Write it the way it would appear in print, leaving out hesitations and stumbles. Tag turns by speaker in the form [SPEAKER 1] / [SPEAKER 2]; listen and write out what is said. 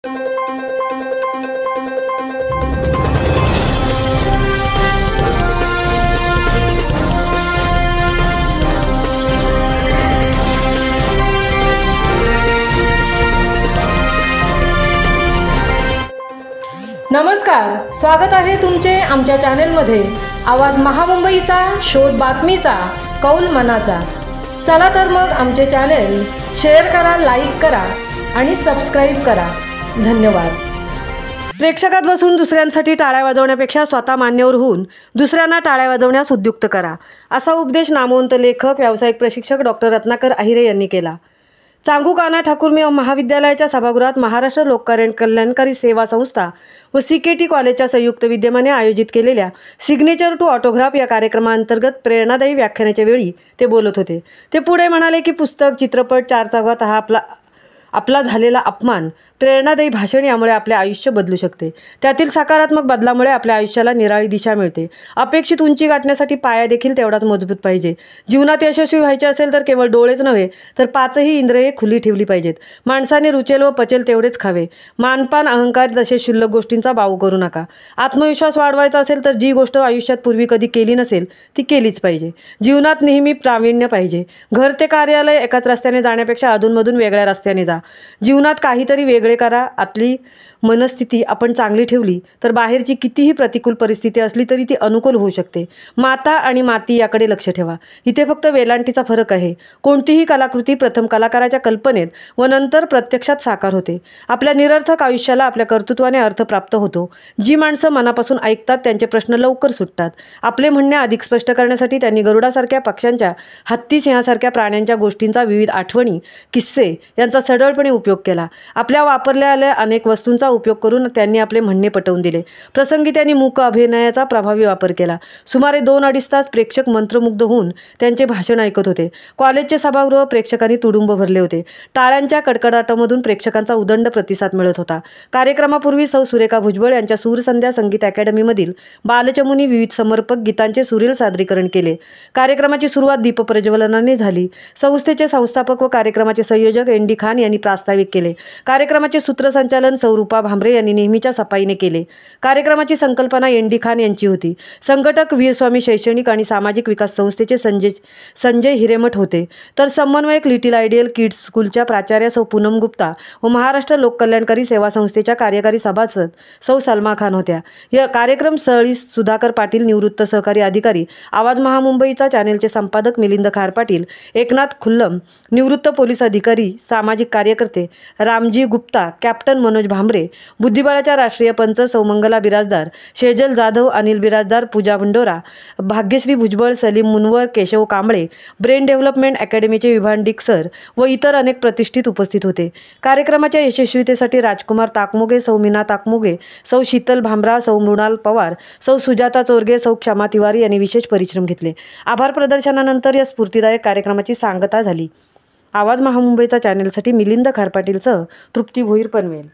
[SPEAKER 1] नमस्कार, स्वागत आहे तुमचे आमच्या चॅनेलमध्ये। आवाज महामुंबईचा, शोध बातमीचा, कौल मनाचा। चला तर मग आमचे चॅनेल शेअर करा, लाईक करा आणि सबस्क्राईब करा। धन्यवाद। प्रेक्षकात बसून दुसऱ्यांसाठी टाळ्या वाजवण्यापेक्षा स्वतः मान्यवर होऊन दुसऱ्यांना टाळ्या वाजवण्यास उद्युक्त करा, असा उपदेश नामवंत लेखक, व्यावसायिक प्रशिक्षक डॉक्टर रत्नाकर अहिरे यांनी केला। चांगुकाना ठाकूर महाविद्यालयाच्या सभागृहात महाराष्ट्र लोककल्याणकारी सेवा संस्था व CKT कॉलेजच्या संयुक्त विद्यमाने आयोजित केलेल्या सिग्नेचर टू ऑटोग्राफ या कार्यक्रमाअंतर्गत प्रेरणादायी व्याख्यानाच्या वेळी ते बोलत होते। ते पुढे म्हणाले की पुस्तक, चित्रपट, चारचौघात हा आपला झालेला अपमान, प्रेरणादायी भाषण यामुळे आपले आयुष्य बदलू शकते। त्यातील सकारात्मक बदलामुळे आपल्या आयुष्याला निराळी दिशा मिळते। अपेक्षित उंची गाठण्यासाठी पाया देखील तेवढाच मजबूत पाहिजे। जीवनात यशस्वी व्हायचे असेल तर केवळ डोळेच नव्हे तर पाचही इंद्रिये खुली ठेवली पाहिजेत। माणसाने रुचेल व पचेल तेवढेच खावे। मानपान, अहंकार तसे क्षुल्लक गोष्टींचा बाऊ करू नका। आत्मविश्वास वाढवायचा असेल तर जी गोष्ट आयुष्यात पूर्वी कधी केली नसेल ती केलीच पाहिजे। जीवनात नेहमी प्रावीण्य पाहिजे। घर ते कार्यालय एकाच रस्त्याने जाण्यापेक्षा अधूनमधून वेगळ्या रस्त्याने जा। जीवनात काहीतरी वेगळे करा। आतली मनस्थिती आपण चांगली ठेवली तर बाहेरची कितीही प्रतिकूल परिस्थिती असली तरी ती अनुकूल होऊ शकते। माता आणि माती याकडे लक्ष ठेवा। इथे फक्त वेलांटीचा फरक आहे। कोणतीही कलाकृती प्रथम कलाकाराच्या कल्पनेत व नंतर प्रत्यक्षात साकार होते। आपल्या निरर्थक आयुष्याला आपल्या कर्तृत्वाने अर्थ प्राप्त होतो। जी माणसं मनापासून ऐकतात त्यांचे प्रश्न लवकर सुटतात। आपले म्हणणे अधिक स्पष्ट करण्यासाठी त्यांनी गरुडासारख्या पक्ष्यांच्या, हत्ती, सिंहासारख्या प्राण्यांच्या गोष्टींचा, विविध आठवणी, किस्से यांचा सढळपणे उपयोग केला। आपल्या वापरलेल्या अनेक वस्तूंचा उपयोग करून त्यांनी आपले म्हणणे पटवून दिले। प्रसंगी त्यांनी मूक अभिनयाचा प्रभावी वापर केला। सुमारे 2-2.5 तास प्रेक्षक मंत्रमुग्ध होऊन त्यांचे भाषण ऐकत होते। कॉलेजचे सभागृह प्रेक्षकांनी तुडुंब भरले होते। टाळ्यांच्या कडकडाटामधून प्रेक्षकांचा उदंड प्रतिसाद मिळत होता। कार्यक्रमापूर्वी सौ सुरेखा भुजबळ यांच्या सूरसंध्या संगीत अकॅडमीमधील बालचमुनी विविध समर्पक गीतांचे सुरेल सादरीकरण केले। कार्यक्रमाची सुरुवात दीपप्रज्वलनाने झाली। संस्थेचे संस्थापक व कार्यक्रमाचे संयोजक ND खान यांनी प्रास्ताविक केले। कार्यक्रमाचे सूत्रसंचालन सौ रूपा भामरे यांनी नेहमीच्या सफाईने केले। कार्यक्रमाची संकल्पना ND खान यांची होती। संघटक वीरस्वामी शैक्षणिक आणि सामाजिक विकास संस्थेचे संजय हिरेमठ होते, तर समन्वयक लिटिल आयडियल किड्स स्कूलच्या प्राचार्या सौ पूनम गुप्ता व महाराष्ट्र लोककल्याणकारी सेवा संस्थेच्या कार्यकारी सभासद सौ सलमा खान होत्या। या कार्यक्रम स्थळी सुधाकर पाटील, निवृत्त सहकारी अधिकारी, आवाज महामुंबईचा चॅनेलचे संपादक मिलिंद खार पाटील, एकनाथ खुल्लम, निवृत्त पोलीस अधिकारी, सामाजिक कार्यकर्ते रामजी गुप्ता, कॅप्टन मनोज भामरे, बुद्धिबळाच्या राष्ट्रीय पंच सौ मंगला बिराजदार, शेजल जाधव, अनिल बिराजदार, पूजा भंडोरा, भाग्यश्री भुजबळ, सलीम मुनवर, केशव कांबळे, ब्रेन डेव्हलपमेंट अकॅडमीचे विभांडिक सर व इतर अनेक प्रतिष्ठित उपस्थित होते। कार्यक्रमाच्या यशस्वीतेसाठी राजकुमार ताकमोगे, सौ मीना ताकमोगे, सौ शीतल भामरा, सौ मृणाल पवार, सौ सुजाता चोरगे, सौ क्षमा तिवारी यांनी विशेष परिश्रम घेतले। आभार प्रदर्शनानंतर या स्फूर्तिदायक कार्यक्रमाची सांगता झाली। आवाज महामुंबईचा चॅनेलसाठी मिलिंद खार पाटीलसह तृप्ती भोईर पनवेल।